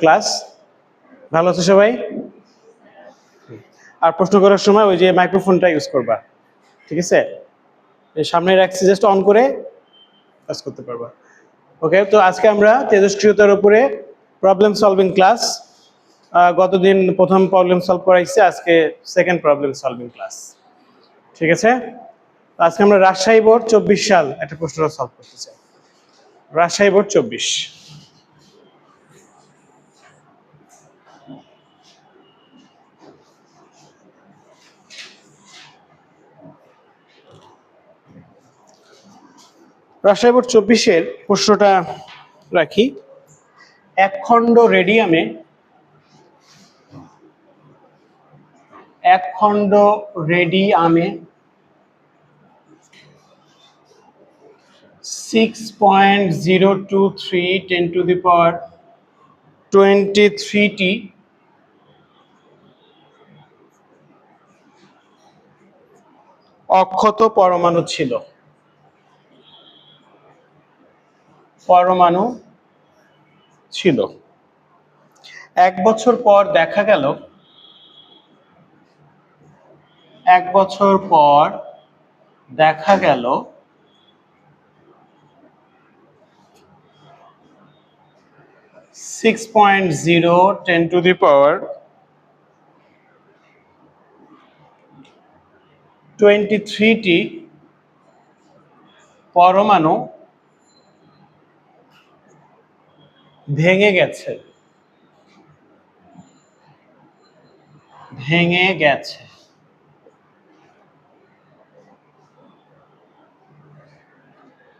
Class ভালো আছে সবাই? আর প্রশ্ন করার সময় ওই যে মাইক্রোফোনটা ইউজ করবা, ঠিক আছে? সামনে রাখছি, জাস্ট অন করে কাজ করতে পারবা। ওকে, তো আজকে আমরা তেজস্ক্রিয়তার উপরে প্রবলেম সলভিং ক্লাস। গতদিন প্রথম প্রবলেম সলভ করাইছি, আজকে সেকেন্ড প্রবলেম সলভিং ক্লাস, ঠিক আছে? আজকে আমরা রাজশাহী বোর্ড 24 সাল একটা প্রশ্নটা সলভ করতে চাই। রাজশাহী বোর্ড 24। রাজশাহী বোর্ড 24-এর প্রশ্নটা রাখি। এক খণ্ড রেডিয়ামে 6.023 10⁻23টি অক্ষত পরমাণু ছিল। এক বছর পর দেখা গেল 6.0 10⁻23টি পরমাণু ভেঙে গেছে।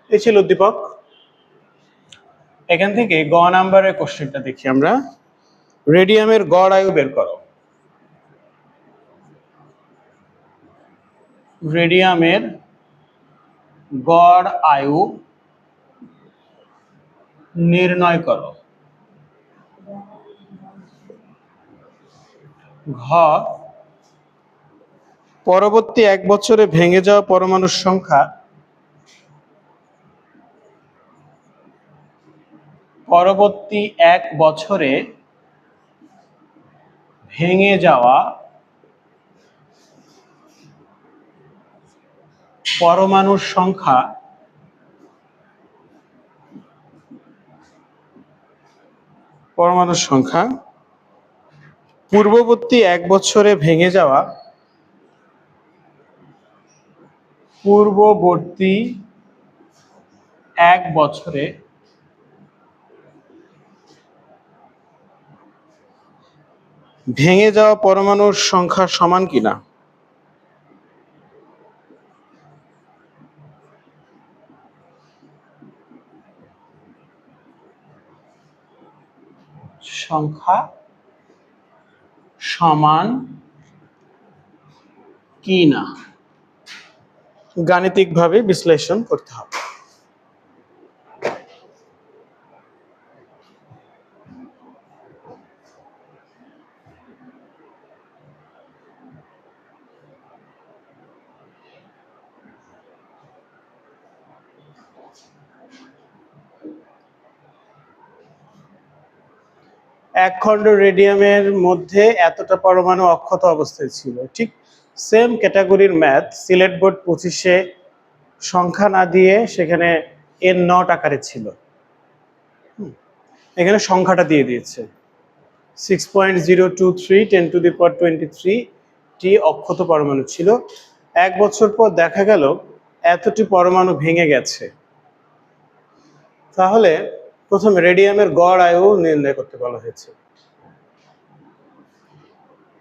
এই ছিল উদ্দীপক। এখান থেকে গ নাম্বারের কোশ্চেনটা দেখি আমরা। রেডিয়ামের গড় আয়ু বের করো। রেডিয়ামের গড় আয়ু নির্ণয় করো। ঘ, পরবর্তী এক বছরে ভেঙে যাওয়া পরমাণুর সংখ্যা পূর্ববর্তী এক বছরে ভেঙে যাওয়া পরমাণুর সংখ্যা সমান কিনা। গাণিতিকভাবে বিশ্লেষণ করতে হবে। এক খণ্ড রেডিয়ামের মধ্যে এতটা পরমাণু অক্ষত অবস্থায় ছিল। ঠিক সেম ক্যাটাগরির ম্যাথ সিলেট বোর্ড 25-এ সংখ্যা না দিয়ে সেখানে এর নট আকারে ছিল, এখানে সংখ্যাটা দিয়ে দিয়েছে 6.023 10⁻23টি অক্ষত পরমাণু ছিল। এক বছর পর দেখা গেল এতটি পরমাণু ভেঙে গেছে। তাহলে প্রথমে রেডিয়ামের গড় আয়ু নির্ণয় করতে বলা হয়েছে।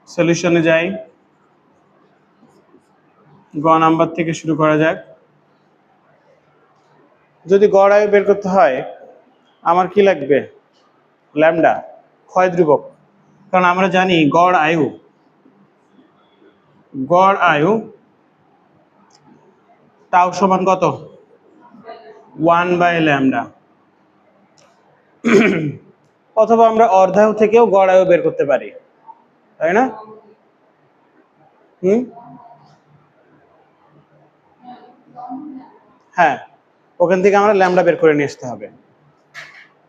সলিউশনে যাই। গ নাম্বার থেকে শুরু করা যাক। যদি গড় আয়ু বের করতে হয় আমার কি লাগবে? ল্যামডা, ক্ষয় ধ্রুবক। কারণ আমরা জানি গড় আয়ু টাউ সমান কত? 1/λ। অথবা আমরা অর্ধায়ু থেকেও গড় আয়ু বের করতে পারি, তাই না? হ্যাঁ, ওখান থেকে আমরা ল্যামডা বের করে নিয়ে আসতে হবে।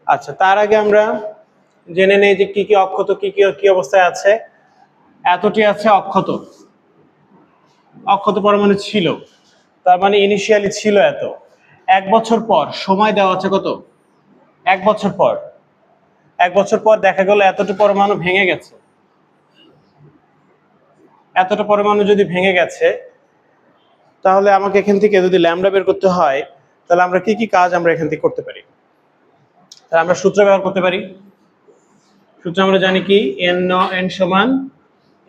আচ্ছা, তার আগে আমরা জেনে নেই যে কি কি অক্ষত কি কি কি অবস্থায় আছে। এতটি আছে অক্ষত, অক্ষত পরমাণু ছিল, তার মানে ইনিশিয়ালি ছিল এত। 1 বছর পর সময় দেওয়া আছে কত? 1 বছর পর। 1 বছর পর দেখা গেল এতটা পরমাণু ভেঙে গেছে। এতটা পরমাণু যদি ভেঙে গেছে, তাহলে আমাকে এখান থেকে যদি ল্যামডা বের করতে হয়, তাহলে আমরা কি কি কাজ আমরা এখান থেকে করতে পারি? তাহলে আমরা সূত্র ব্যবহার করতে পারি। সূত্র আমরা জানি কি, n সমান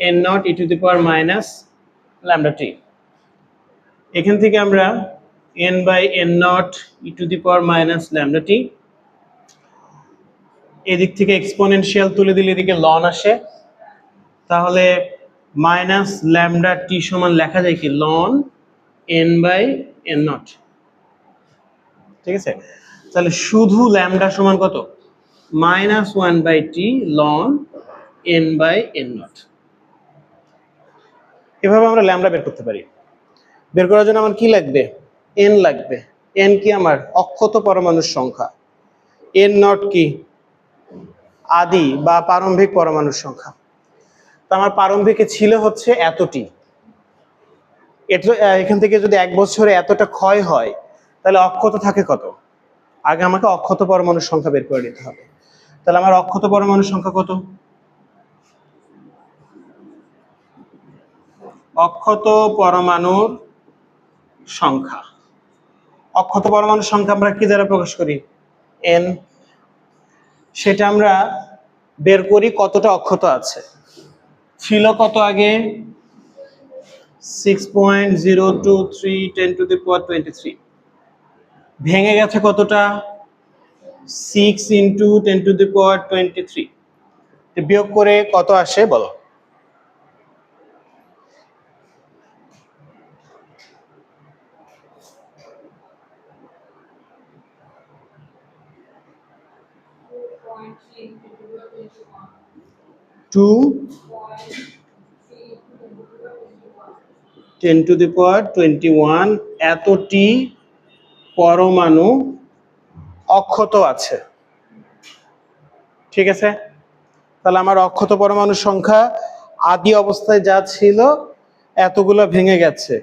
n naught e to the power minus lambda t. এখান থেকে আমরা n by n naught e to the power minus lambda t, এদিক থেকে এক্সপোনেনশিয়াল তুলে দিলে এদিকে লন আসে, তাহলে মাইনাস ল্যামডা টি সমান লেখা যায় কি লন n বাই n নট। ঠিক আছে, তাহলে শুধু ল্যামডা সমান কত? -1/t লন n বাই n নট। এভাবে আমরা ল্যামডা বের করতে পারি। বের করার জন্য আমার কি লাগবে? n লাগবে। n কি? আমার অক্ষত পরমাণুর সংখ্যা। n নট কি? আদি বা প্রারম্ভিক পরমাণুর সংখ্যা। তো আমার প্রারম্ভিকে ছিল হচ্ছে এতটি। এখান থেকে যদি 1 বছরে এতটা ক্ষয় হয়, তাহলে অক্ষত থাকে কত? আগে আমাকে অক্ষত পরমাণুর সংখ্যা বের করে নিতে হবে। তাহলে আমার অক্ষত পরমাণুর সংখ্যা কত? অক্ষত পরমাণুর সংখ্যা, অক্ষত পরমাণুর সংখ্যা আমরা কি দ্বারা প্রকাশ করি? n। সেটা আমরা বের করি কতটা অক্ষত আছে। ছিল কত আগে? 6.023 10 টু দি পাওয়ার 23। ভেঙে গেছে কতটা? 6 ইন্টু 10 টু দি পাওয়ার 23। বিয়োগ করে কত আসে বলো? 2 10 টু দি পাওয়ার 21 এতটি পরমাণু অক্ষত আছে। ঠিক আছে, তাহলে আমার অক্ষত পরমাণুর সংখ্যা আদি অবস্থায় যা ছিল এতগুলো ভেঙে গেছে,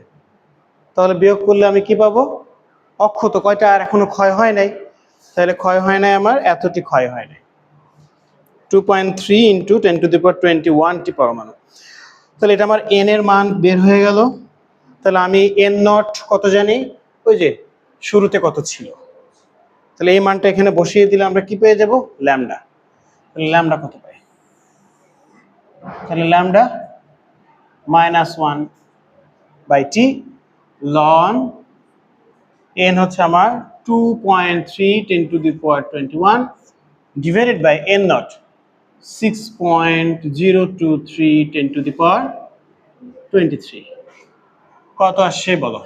তাহলে বিয়োগ করলে আমি কি পাবো? অক্ষত কয়টা আর এখনো ক্ষয় হয় নাই, তাহলে ক্ষয় হয় নাই, আমার এতটি ক্ষয় হয় নাই। 2.3 ইন্টু 10 টু দি পাওয়ার 21টি পরমাণু। তাহলে এটা আমার n এর মান বের হয়ে গেল। তাহলে আমি n নট কত জানি? ওই যে শুরুতে কত ছিল, তাহলে এই মানটা এখানে বসিয়ে দিলে আমরা কি পেয়ে যাব? ল্যামডা। তাহলে ল্যামডা কত পাই? তাহলে ল্যামডা -1/t লন n হচ্ছে আমার 2.3 10 to the power 21 divided by n naught 6.023 10 to the power 23। কত আসছে বলো?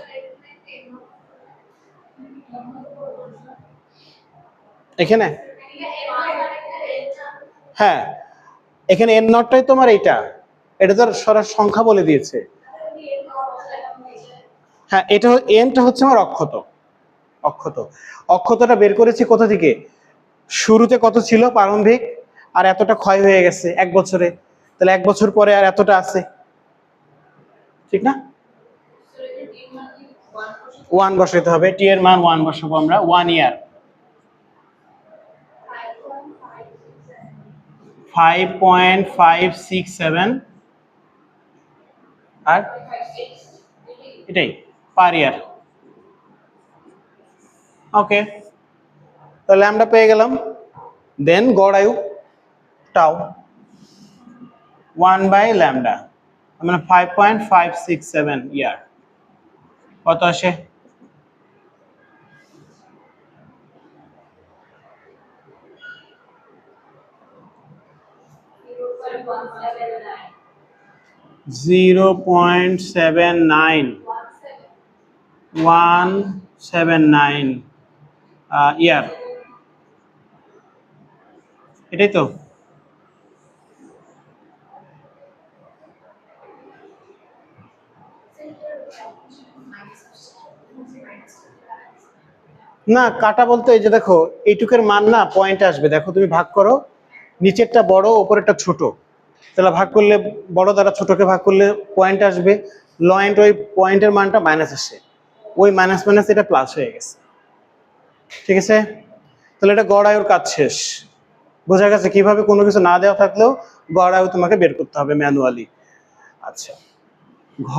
এখানে হ্যাঁ, এখানে n নটটাই তোমার এইটা, এটা তো সরাসরি সংখ্যা বলে দিয়েছে। হ্যাঁ, এটা nটা হচ্ছে আমার অক্ষত। অক্ষত, অক্ষতটা বের করেছি কোথা থেকে? শুরুতে কত ছিল প্রারম্ভিক, আর এতটা ক্ষয় হয়ে গেছে 1 বছরে, তাহলে 1 বছর পরে আর এতটা আছে, ঠিক না? 1 বসাতে হবে, টি এর মান 1 বসাবো আমরা, 1 ইয়ার। 5.567 আর এটাই পার ইয়ার। ওকে, তাহলে আমরা পেয়ে গেলাম। দেন গড় আয়ু টাও 1 বাই ল্যামডা, মানে 5.567 ইয়ার। কত আসে? 0.179 ইয়ার, এটাই তো। না, কাটা বলতে এই যে দেখো এইটুকের মান না পয়েন্ট আসবে, দেখো তুমি ভাগ করো নিচেরটা বড় ওপরেরটা ছোট, তাহলে ভাগ করলে বড় দ্বারা ছোটকে ভাগ করলে পয়েন্ট আসবে, লয়েন্ট ওই পয়েন্টের মানটা মাইনাস আসে, ওই মাইনাস মাইনাস এটা প্লাস হয়ে গেছে। ঠিক আছে, তাহলে এটা গড় আয়ুর কাজ শেষ। বোঝা গেছে কিভাবে কোনো কিছু না দেওয়া থাকলেও গড় আয়ু তোমাকে বের করতে হবে ম্যানুয়ালি। আচ্ছা, ঘ,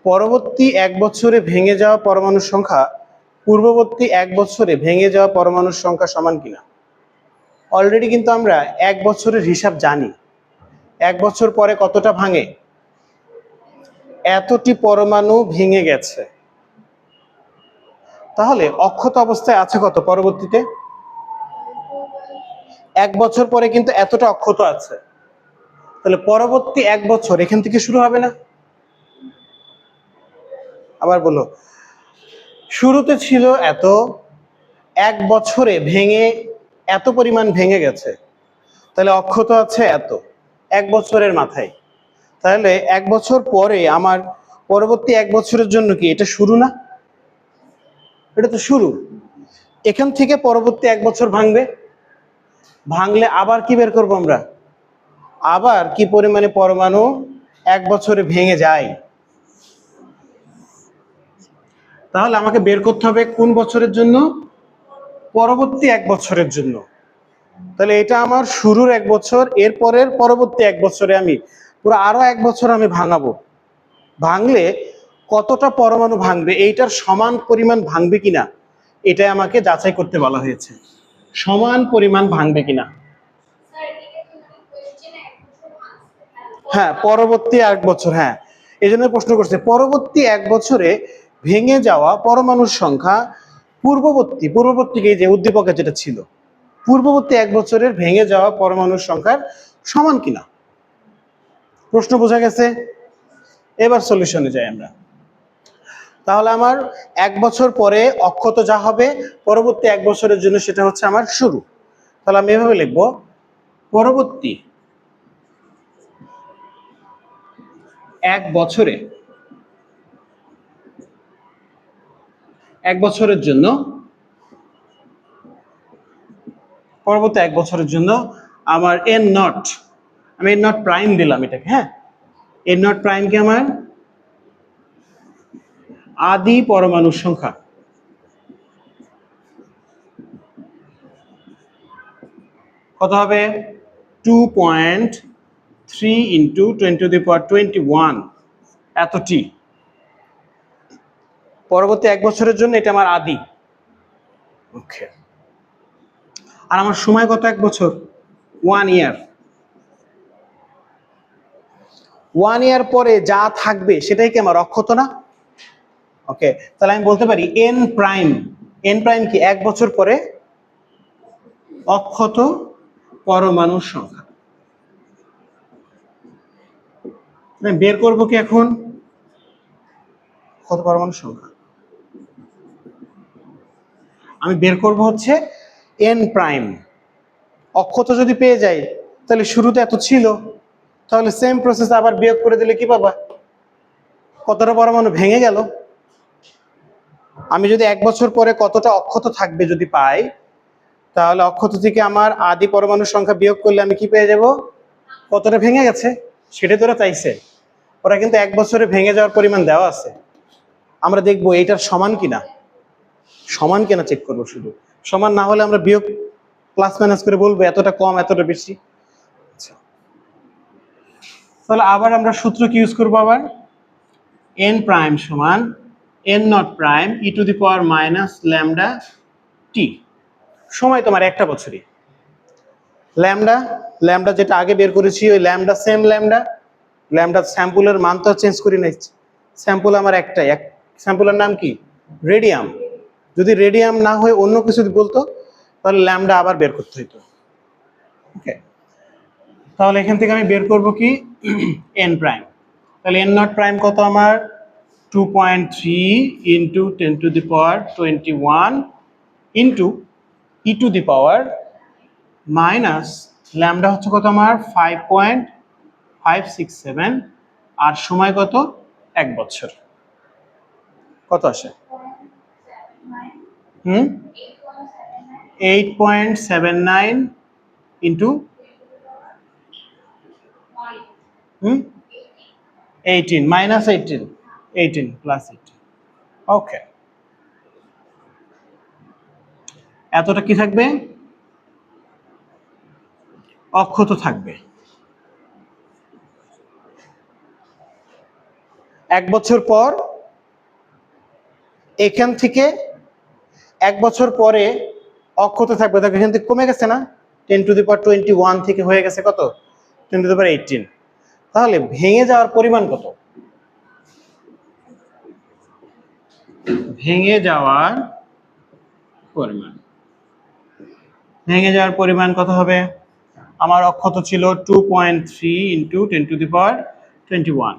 পরবর্তী 1 বছরে ভেঙে যাওয়া পরমাণুর সংখ্যা পূর্ববর্তী 1 বছরে ভেঙে যাওয়া পরমাণুর সংখ্যা সমান কিনা। অলরেডি কিন্তু আমরা 1 বছরের হিসাব জানি, 1 বছর পরে কতটা ভাঙে, এতটি পরমাণু ভেঙে গেছে। তাহলে অক্ষত অবস্থায় আছে কত পরবর্তীতে, 1 বছর পরে কিন্তু এতটা অক্ষত আছে, তাহলে পরবর্তী 1 বছর এখান থেকে শুরু হবে না। আবার বলো, শুরুতে ছিল এত, 1 বছরে ভেঙে এত পরিমাণ ভেঙে গেছে, তাহলে অক্ষত আছে এত 1 বছরের মাথায়। তাহলে 1 বছর পরে আমার পরবর্তী 1 বছরের জন্য কি এটা শুরু না, এটা তো শুরু। এখান থেকে পরবর্তী 1 বছর ভাঙবে, ভাঙলে আবার কি বের করবো আমরা, আবার কি পরিমাণে পরমাণু 1 বছরে ভেঙে যায়। তাহলে আমাকে বের করতে হবে কোন বছরের জন্য, পরবর্তী 1 বছরের জন্য। তাহলে এটা আমার শুরুর 1 বছর, এরপরের পরবর্তী 1 বছরে আমি পুরো আরো 1 বছর আমি ভাঙাবো, ভাঙলে কতটা পরমাণু ভাঙবে, এইটার সমান পরিমাণ ভাঙবে কিনা এটাই আমাকে যাচাই করতে বলা হয়েছে, সমান পরিমাণ ভাঙবে কিনা। হ্যাঁ, পরবর্তী 1 বছর, হ্যাঁ এই জন্য প্রশ্ন করছে পরবর্তী 1 বছরে ভেঙে যাওয়া পরমাণুর সংখ্যা পূর্ববর্তী যে উদ্দীপকে যেটা ছিল, পূর্ববর্তী 1 বছরের ভেঙে যাওয়া পরমাণুর সংখ্যার সমান কিনা। প্রশ্ন বোঝা গেছে, এবার সলিউশনে যাই আমরা। তাহলে আমার 1 বছর পরে অক্ষত যা হবে পরবর্তী 1 বছরের জন্য সেটা হচ্ছে আমার শুরু। তাহলে আমি এভাবে লিখব, পরবর্তী 1 বছরে 1 বছরের জন্য, পরবর্তী 1 বছরের জন্য আমার এন নট, আমি এন নট প্রাইম দিলাম এটাকে, হ্যাঁ এন নট প্রাইম কি আমার আদি পরমাণুর সংখ্যা, কত হবে 2.3 ইন্টু 10⁻21 এত টি। পরবর্তী 1 বছরের জন্য এটা আমার আদি। ওকে, আর আমার সময় কত 1 বছর, 1 ইয়ার। 1 ইয়ার পরে যা থাকবে সেটাই কি আমার অক্ষত না। ওকে, তাহলে আমি বলতে পারি এন প্রাইম, এন প্রাইম কি 1 বছর পরে অক্ষত পরমাণুর সংখ্যা। বের করব কি এখন কত পরমাণুর সংখ্যা, আমি বের করব হচ্ছে এন প্রাইম। অক্ষত যদি পেয়ে যাই তাহলে শুরুতে এত ছিল, তাহলে সেম প্রসেস আবার বিয়োগ করে দিলে কি পাবা, কতটা পরমাণু ভেঙে গেল। আমি যদি 1 বছর পরে কতটা অক্ষত থাকবে যদি পাই, তাহলে অক্ষত থেকে আমার আদি পরমাণুর সংখ্যা বিয়োগ করলে আমি কি পেয়ে যাব, কতটা ভেঙে গেছে সেটাই তো ওরা চাইছে। ওরা কিন্তু 1 বছরে ভেঙে যাওয়ার পরিমাণ দেওয়া আছে, আমরা দেখবো এইটার সমান কিনা, সমান কিনা চেক করবো। শুধু সমান না হলে আমরা বিয়োগ প্লাস মাইনাস করে বলবো এতটা কম এতটা বেশি। আচ্ছা, তাহলে আবার আমরা সূত্র কি ইউজ করবো, আবার এন প্রাইম সমান n naught prime e to the power minus lambda t. সময় তোমার 1টা বছরই। ল্যামডা, ল্যামডা যেটা আগে বের করেছি ওই ল্যামডা সেম ল্যামডা, ল্যামডা স্যাম্পলের মান তো চেঞ্জ করি নাই, স্যাম্পল আমার একটাই, এক স্যাম্পলের নাম কি রেডিয়াম। যদি রেডিয়াম না হয়ে অন্য কিছু বলতো তাহলে ল্যামডা আবার বের করতে হইতো। ওকে, তাহলে এখান থেকে আমি বের করব কি এন প্রাইম, তাহলে এন নট প্রাইম কত আমার 2.3 into 10⁻21 into E to the power minus lambda হচ্ছে কত আমার 5.567, আর সময় কত 1 বছর। কত আসে, 8.79 ইন্টু 18 মাইনাস 18 18 প্লাস 18। ওকে, এতটা কি থাকবে? অক্ষত থাকবে। 1 বছর পর এখান থেকে 1 বছর পরে অক্ষত থাকবে, দেখো এখান থেকে কমে গেছে না, 10⁻21 থেকে হয়ে গেছে কত, 10⁻18। তাহলে ভেঙে যাওয়ার পরিমাণ কত? ভেঙে যাওয়ার পরিমাণ, ভেঙে যাওয়ার পরিমাণ কত হবে? আমার অক্ষত ছিল 2.3 ইন্টু 10⁻21,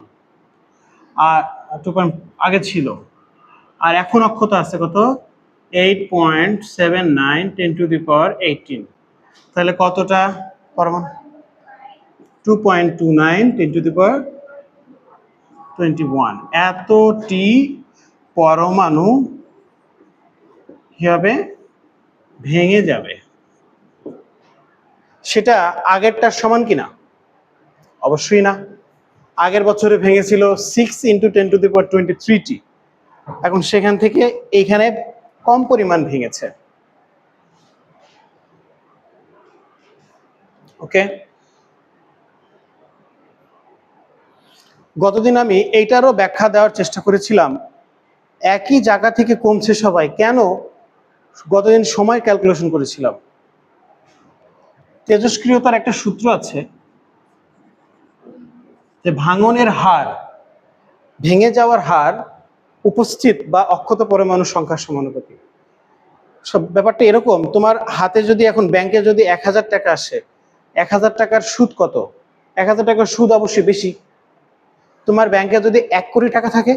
আর 2 আগে ছিল, আর এখন অক্ষত আছে কত, 8.79 10⁻18। তাহলে কতটা পরমাণু? 2.29 10⁻21। এতটি পরমাণু কি হবে? ভেঙে যাবে। সেটা আগেরটার সমান কিনা? অবশ্যই না। আগের বছরে ভেঙেছিল 6 ইন্টু 10⁻23টি, এখন সেখান থেকে এইখানে কম পরিমাণ ভেঙেছে। ওকে, গতদিন আমি এইটারও ব্যাখ্যা দেওয়ার চেষ্টা করেছিলাম, একই জায়গা থেকে কমছে সবাই কেন। গতদিন সময় ক্যালকুলেশন করেছিলাম। তেজস্ক্রিয়তার একটা সূত্র আছে যে ভাঙনের হার, ভেঙে যাওয়ার হার উপস্থিত বা অক্ষত পরমাণু সংখ্যার সমানুপাতিক। সব ব্যাপারটা এরকম, তোমার হাতে যদি এখন ব্যাংকে যদি 1000 টাকা আসে, 1000 টাকার সুদ কত? 1000 টাকার সুদ অবশ্যই বেশি। তোমার ব্যাংকে যদি 1 কোটি টাকা থাকে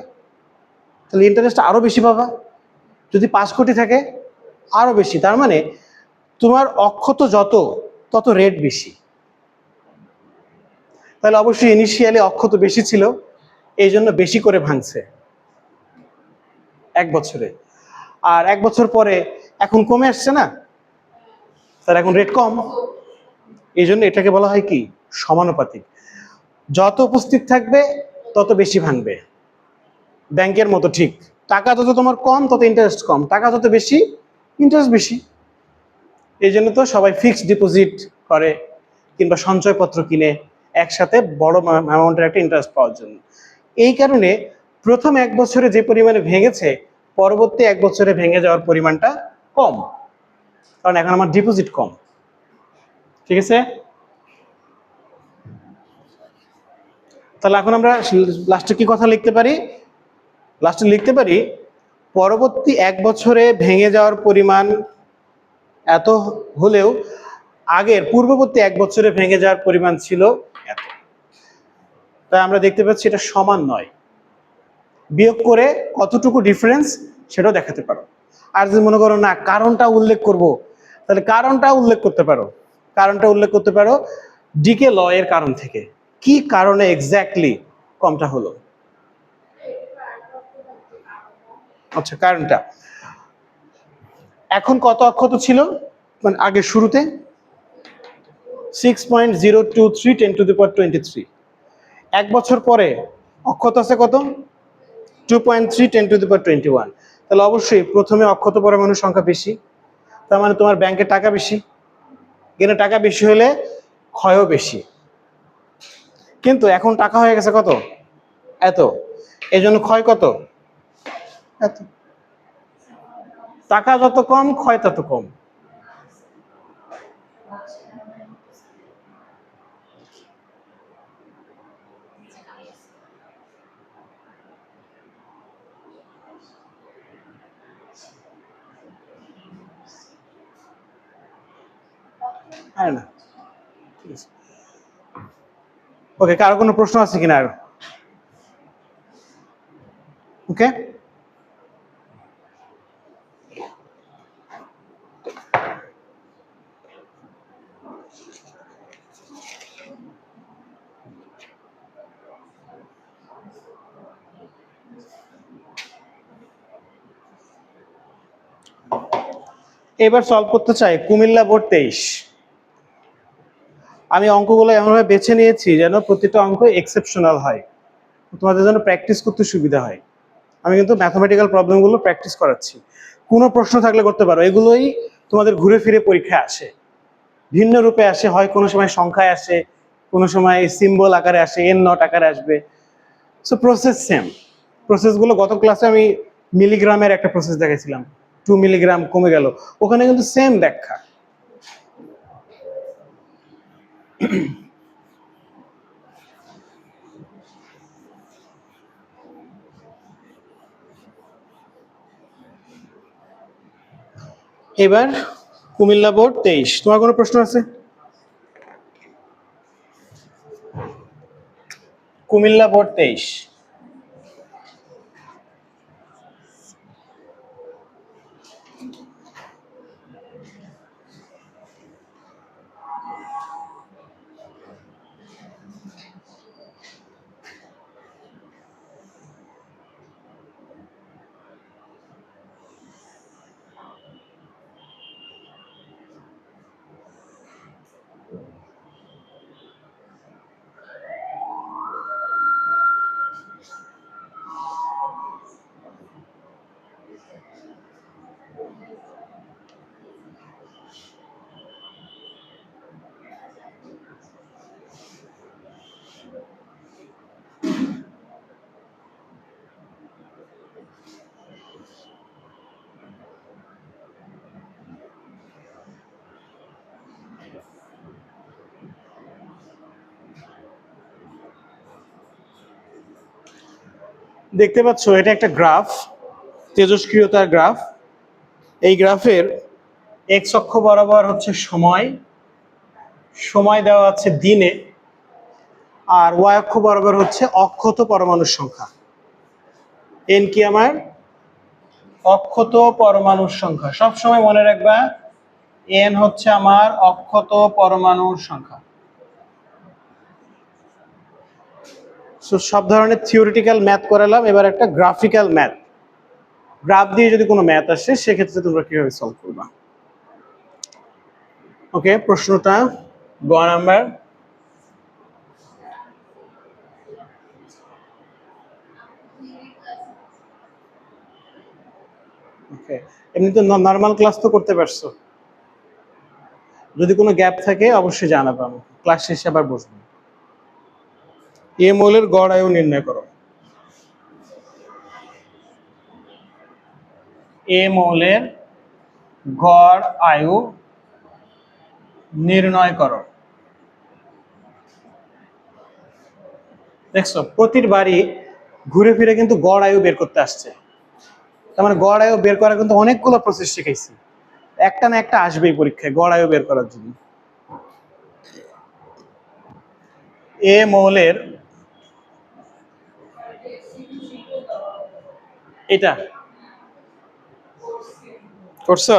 তাহলে ইন্টারেস্ট আরো বেশি পাবা। যদি 5 কোটি থাকে আরো বেশি। তার মানে তোমার অক্ষত যত, তত রেট বেশি। তাহলে অবশ্যই ইনিশিয়ালি অক্ষত বেশি ছিল, এই জন্য বেশি করে ভাঙছে 1 বছরে। আর 1 বছর পরে এখন কমে আসছে না, তার এখন রেট কম, এই জন্য এটাকে বলা হয় কি, সমানুপাতিক। যত উপস্থিত থাকবে তত বেশি ভাঙবে। ব্যাংকের মতো ঠিক, টাকা যত তোমার কম তত ইন্টারেস্ট কম, টাকা যত বেশি ইন্টারেস্ট বেশি। এই জন্য তো সবাই ফিক্সড ডিপোজিট করে কিংবা সঞ্চয়পত্র কিনে একসাথে বড় অ্যামাউন্টের একটা ইন্টারেস্ট পাওয়ার জন্য। এই কারণে প্রথম 1 বছরে যে পরিমাণে ভেঙেছে, পরবর্তী 1 বছরে ভেঙে যাওয়ার পরিমাণটা কম, কারণ এখন আমার ডিপোজিট কম। ঠিক আছে, তাহলে এখন আমরা লাস্টে কি কথা লিখতে পারি? লাস্টে লিখতে পারি পরবর্তী 1 বছরে ভেঙে যাওয়ার পরিমাণ এত হলেও আগের পূর্ববর্তী 1 বছরে ভেঙে যাওয়ার পরিমাণ ছিল এত। তাই আমরা দেখতে পাচ্ছি এটা সমান নয়। বিয়োগ করে কতটুকু ডিফারেন্স সেটাও দেখাতে পারো। আর যদি মনে করো না কারণটা উল্লেখ করব, তাহলে কারণটা উল্লেখ করতে পারো। কারণটা উল্লেখ করতে পারো ডিকে ল এর কারণ থেকে, কি কারণে এক্স্যাক্টলি কমটা হলো। আচ্ছা, কারণটা এখন কত অক্ষত ছিল, মানে আগে শুরুতে 6.023 10⁻23। 1 বছর পরে অক্ষত আছে কত, 2.3 10⁻21। তাহলে অবশ্যই প্রথমে অক্ষত পরমাণুর সংখ্যা বেশি, তার মানে তোমার ব্যাংকে টাকা বেশি, এখানে টাকা বেশি হলে ক্ষয়ও বেশি। কিন্তু এখন টাকা হয়ে গেছে কত, এত, এই জন্য ক্ষয় কত, এত। টাকা যত কম ক্ষয় তত কম। হ্যাঁ না, ঠিক আছে। ওকে, কারো কোনো প্রশ্ন আছে কিনা আর? ওকে, এবার সলভ করতে চাই কুমিল্লা বোর্ড 23। আমি অঙ্কগুলো এমনভাবে বেছে নিয়েছি যেন প্রতিটা অঙ্ক এক্সেপশনাল হয়, তোমাদের জন্য প্র্যাকটিস করতে সুবিধা হয়। আমি কিন্তু ম্যাথমেটিক্যাল প্রবলেমগুলো প্র্যাকটিস করাচ্ছি। কোনো প্রশ্ন থাকলে করতে পারো, এগুলোই তোমাদের ঘুরে ফিরে পরীক্ষায় আসে, ভিন্ন রূপে আসে, হয় কোনো সময় সংখ্যায় আসে, কোনো সময় সিম্বল আকারে আসে, এন নট আকারে আসবে। So process same. প্রসেসগুলো গত ক্লাসে আমি মিলিগ্রামের একটা প্রসেস দেখাইছিলাম, 2 মিলিগ্রাম কমে গেল, ওখানে কিন্তু সেম ব্যাখ্যা। এবার কুমিল্লা বোর্ড 23, তোমার কোনো প্রশ্ন আছে? কুমিল্লা বোর্ড 23। দেখতে পাচ্ছ এটা একটা গ্রাফ, তেজস্ক্রিয়তার গ্রাফ। এই গ্রাফের এক্স অক্ষ বরাবর হচ্ছে সময়, সময় দেওয়া আছে দিনে, আর ওয়াই অক্ষ বরাবর হচ্ছে অক্ষত পরমাণুর সংখ্যা। এন কি আমার অক্ষত পরমাণুর সংখ্যা, সব সময় মনে রাখবা এন হচ্ছে আমার অক্ষত পরমাণুর সংখ্যা। সব ধরনের থিওরিটিক্যাল ম্যাথ করালাম, এবার একটা গ্রাফিক্যাল ম্যাথ। গ্রাফ দিয়ে যদি কোনো ম্যাথ আসে সেক্ষেত্রে তোমরা কিভাবে সলভ করবা। ওকে, প্রশ্নটা গ নাম্বার। ওকে, এমনি তো নর্মাল ক্লাস তো করতে পারছো, যদি কোনো গ্যাপ থাকে অবশ্যই জানাবো, আমি ক্লাস শেষে আবার বসবো। এ মৌলের গড় আয়ু নির্ণয় করো। এ মৌলের গড় আয়ু নির্ণয় করো। দেখছো প্রতিবারই ঘুরে ফিরে কিন্তু গড় আয়ু বের করতে আসছে, তার মানে গড় আয়ু বের করার কিন্তু অনেকগুলো প্রসেস শিখাইছি, একটা না একটা আসবেই পরীক্ষায় গড় আয়ু বের করার জন্য। এ মৌলের এটা করছো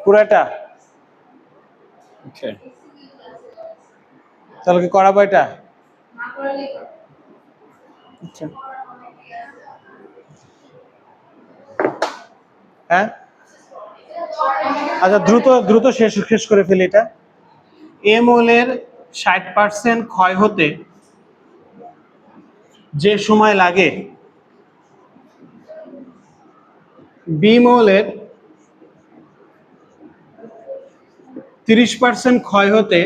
পুরাটা? ওকে, তাহলে কি করাবো এটা? আচ্ছা, হ্যাঁ আচ্ছা, দ্রুত দ্রুত শেষ শেষ করে ফেলি এটা। এ মৌলের 60% ক্ষয় হতে যে সময় লাগে, বি মৌলের 30% ক্ষয় হতে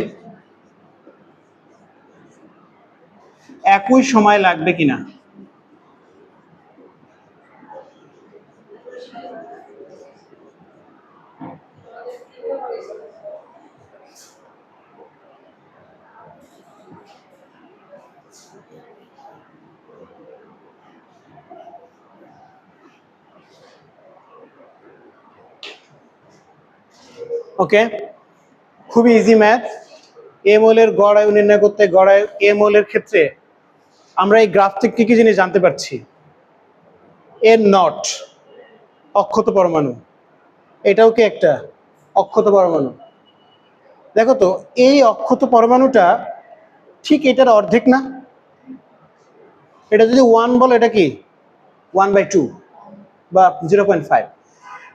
একই সময় লাগবে কিনা। ওকে, খুবই ইজি ম্যাথ। এ মৌলের গড় আয়ু নির্ণয় করতে, গড় আয়ু এ মৌলের ক্ষেত্রে আমরা এই গ্রাফ থেকে কি জিনিস জানতে পারছি। এর নট অক্ষত পরমাণু, এটাও কি একটা অক্ষত পরমাণু। দেখো তো এই অক্ষত পরমাণুটা ঠিক এটার অর্ধেক না, এটা যদি 1 বলো এটা কি 1/2 বা 0.5।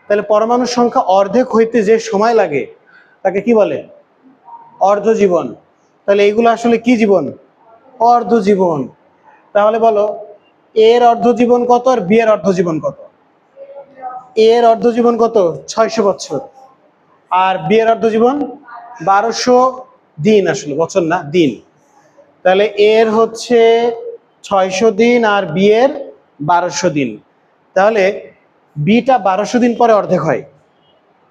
তাহলে পরমাণুর সংখ্যা অর্ধেক হইতে যে সময় লাগে তাকে কি বলে? অর্ধ জীবন। তাহলে এইগুলো আসলে কি জীবন? অর্ধ জীবন। তাহলে বলো এর অর্ধ জীবন কত আর বি এর অর্ধ জীবন কত? এর অর্ধ জীবন কত? 600 বছর। আর বি এর অর্ধ জীবন 1200 দিন, আসলে বছর না, দিন। তাহলে এর হচ্ছে 600 দিন আর বি এর 1200 দিন। তাহলে বিটা 1200 দিন পরে অর্ধেক হয়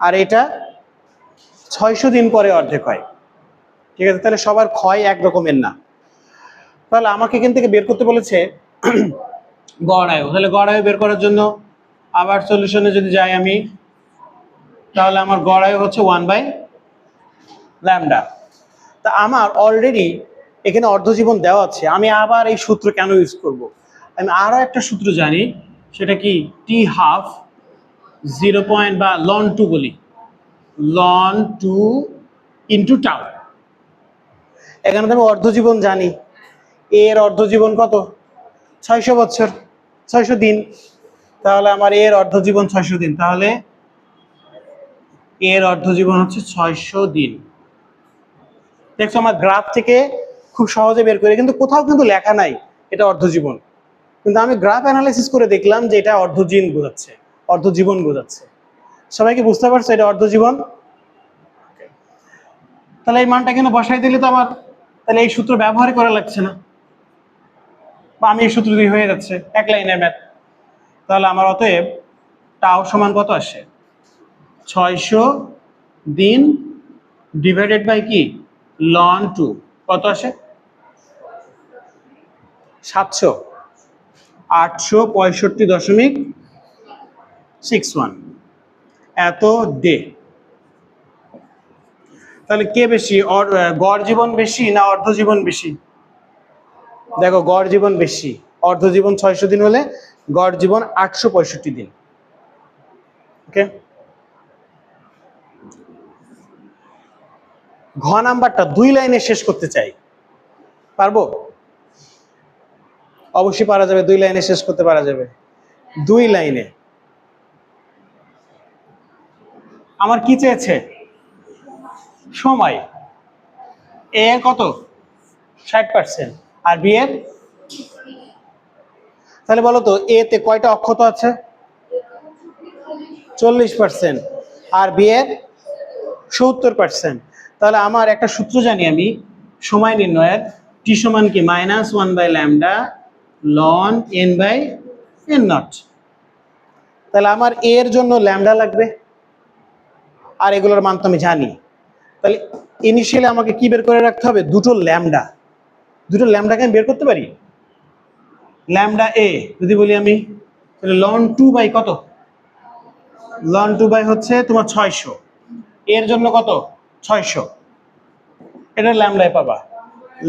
আর এটা 600 দিন পরে অর্ধেক হয়। ঠিক আছে, তাহলে সবার ক্ষয় এক রকমের না। তাহলে আমাকে এখান থেকে বের করতে বলেছে গড় আয়ু। তাহলে গড় আয়ু বের করার জন্য আবার সলিউশনে যদি যাই আমি, তাহলে আমার গড় আয়ু হচ্ছে 1/λ। তা আমার অলরেডি এখানে অর্ধজীবন দেওয়া আছে, আমি আবার এই সূত্র কেন ইউজ করব? আমি আরো একটা সূত্র জানি, সেটা কি? টি হাফ 0 বা লন 2 বলি, লন 2 ইন্টু টাউ। এখানে তো আমি অর্ধজীবন জানি, এর অর্ধজীবন কত? 600 বছর, 600 দিন। তাহলে আমার এর অর্ধজীবন 600 দিন, তাহলে এর অর্ধজীবন হচ্ছে 600 দিন। দেখছো আমার গ্রাফ থেকে খুব সহজে বের করে, কিন্তু কোথাও কিন্তু লেখা নাই এটা অর্ধজীবন, কিন্তু আমি গ্রাফ অ্যানালাইসিস করে দেখলাম যে এটা অর্ধজীবন বোঝাচ্ছে, অর্ধজীবন বোঝাচ্ছে। সবাই কি বুঝতে পারছো এটা অর্ধজীবন? তাহলে এই মানটা এখানে বসাই দিলে তো আমার তাহলে এই সূত্র ব্যবহারই করা লাগছে না, বা আমি এই সূত্র দিয়ে হয়ে যাচ্ছে এক লাইনের ম্যাথ। তাহলে আমার অতএব টাও সমান কত আসে? 600 দিন ডিভাইডেড বাই কি? লন 2, কত আসে? 700, 865.61 এত ডে। তাহলে কে বেশি, গড় জীবন বেশি না অর্ধ জীবন বেশি? দেখো গড় জীবন বেশি, অর্ধ জীবন 600 দিন হলে গড় জীবন 865 দিন। ওকে, ঘ নাম্বারটা 2 লাইনে শেষ করতে চাই, পারবো? অবশ্যই পারা যাবে, 2 লাইনে শেষ করতে পারা যাবে। 2 লাইনে আমার কি চেয়েছে? সময়। এ এর কত? 60%। আর বি এর? তাহলে বলো তো এ তে কয়টা অক্ষত আছে? 40%। আর বি এর 70%। তাহলে আমার একটা সূত্র জানি আমি সময় নির্ণয়ের, টি সমান কি? -1/λ লন n/n0। তাহলে আমার এর জন্য ল্যামডা লাগবে, আর এগুলোর মান তো আমি জানি। তাহলে ইনিশিয়ালি আমাকে কি বের করে রাখতে হবে? দুটো ল্যামডা। দুটো ল্যামডাকে আমি বের করতে পারি। ল্যামডা এ যদি বলি আমি, তাহলে লন 2 বাই কত? লন 2 বাই হচ্ছে তোমার 600। এর জন্য কত? 600। এটা ল্যামডায় পাবা।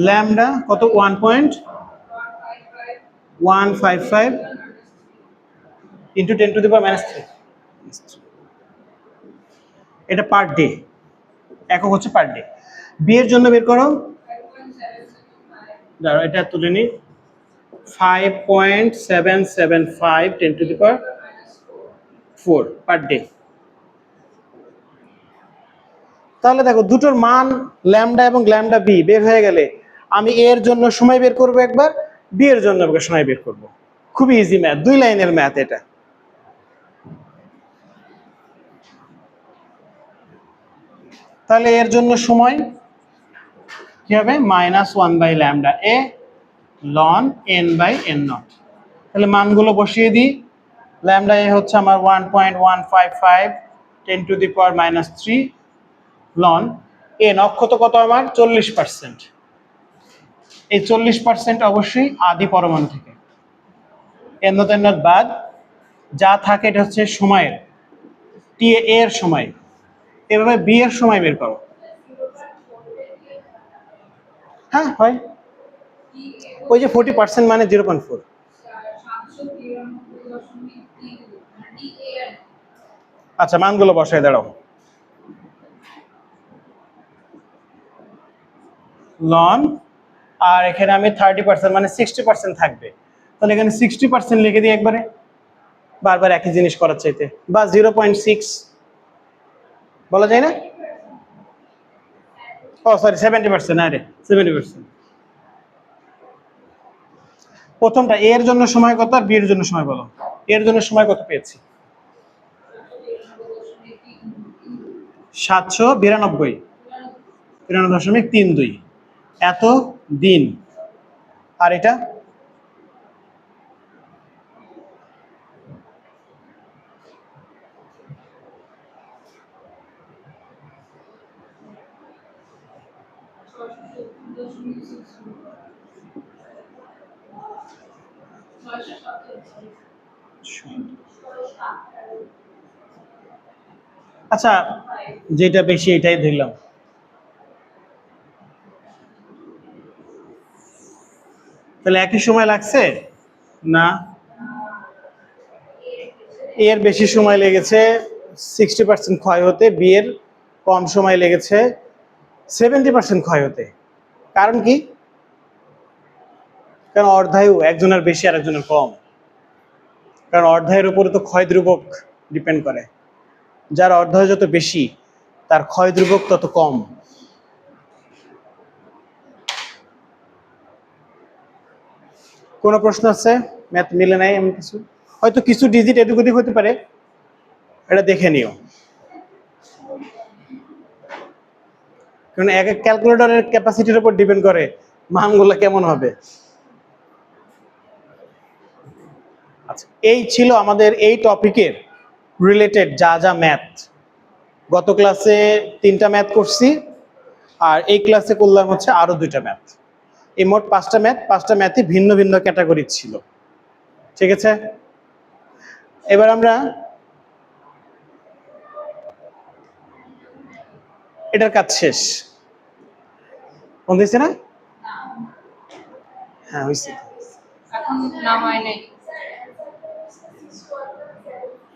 ল্যামডা কত? 1.155 ইন্টু 10⁻³ এটা পার ডে, একক হচ্ছে পার ডে। বি এর জন্য বের করো, দাঁড়াও এটা তুলে নি, 5.775 10⁻⁴ পার ডে। তাহলে দেখো দুটোর মান ল্যামডা এবং ল্যামডা বি বের হয়ে গেলে আমি এর জন্য সময় বের করব একবার, বি এর জন্য সময় বের করব। খুবই ইজি ম্যাথ, 2 লাইনের ম্যাথ এটা। তাহলে এর জন্য সময় কি হবে? -1/λ এ লন n/n0। তাহলে মানগুলো বসিয়ে দিই। ল্যামডা এ হচ্ছে আমার 1.155 10⁻³ লন এন, অক্ষত কত আমার? 40%। এই 40% অবশ্যই আদি পরমাণু থেকে, n0 বাদ যা থাকে এটা হচ্ছে সময়ের, টি এর সময়। এভাবে বি এর সময় বের করো। হ্যাঁ হয়, ওই যে 40% মানে 0.4। আচ্ছা মানগুলো বসায় দাঁড়াও। লন, আর এখানে আমি 30% মানে 60% থাকবে, তাহলে এখানে 60% লিখে দিই একবারে। বারবার একই জিনিস করার চাইতে, বা 0.6 বলা যায় না? ও সরি 70%, আরে 70%। প্রথমটা এ এর জন্য সময় কত আর বি এর জন্য সময় বলো। এর জন্য সময় কত পেয়েছি? 792, 93.32 এত দিন। আর এটা আচ্ছা, যেটা বেশি এটাই ধরলাম। তাহলে একই সময় লাগছে না, এর বেশি সময় লেগেছে 60% ক্ষয় হতে, বি এর কম সময় লেগেছে 70% ক্ষয় হতে। কারণ কি? কারণ অর্ধায়ু একজনের বেশি আর একজনের কম। কারণ অর্ধায়ের উপরে তো ক্ষয় ধ্রুবক ডিপেন্ড করে, যার অর্ধায়ু যত বেশি তার ক্ষয় ধ্রুবক তত কম। কোনো প্রশ্ন আছে? ম্যাথ মিলে নাই এমন কিছু? হয়তো কিছু ডিজিট এদিক ওদিক হতে পারে, এটা দেখে নিও। কারণ এক এক ক্যালকুলেটরের ক্যাপাসিটির উপর ডিপেন্ড করে মানগুলো কেমন হবে। আচ্ছা, এই ছিল আমাদের এই টপিকের রিলেটেড যা যা ম্যাথ। গত ক্লাসে 3টা ম্যাথ করছি, আর এই ক্লাসে করলাম হচ্ছে আরো 2টা ম্যাথ। এই মোট 5টা ম্যাথ, 5টা ম্যাথই ভিন্ন ভিন্ন ক্যাটাগরি ছিল। ঠিক আছে, এবার আমরা এটার কাজ শেষ। কোন দিয়েছে না? হ্যাঁ হয়েছে। এখন না হয় নাই।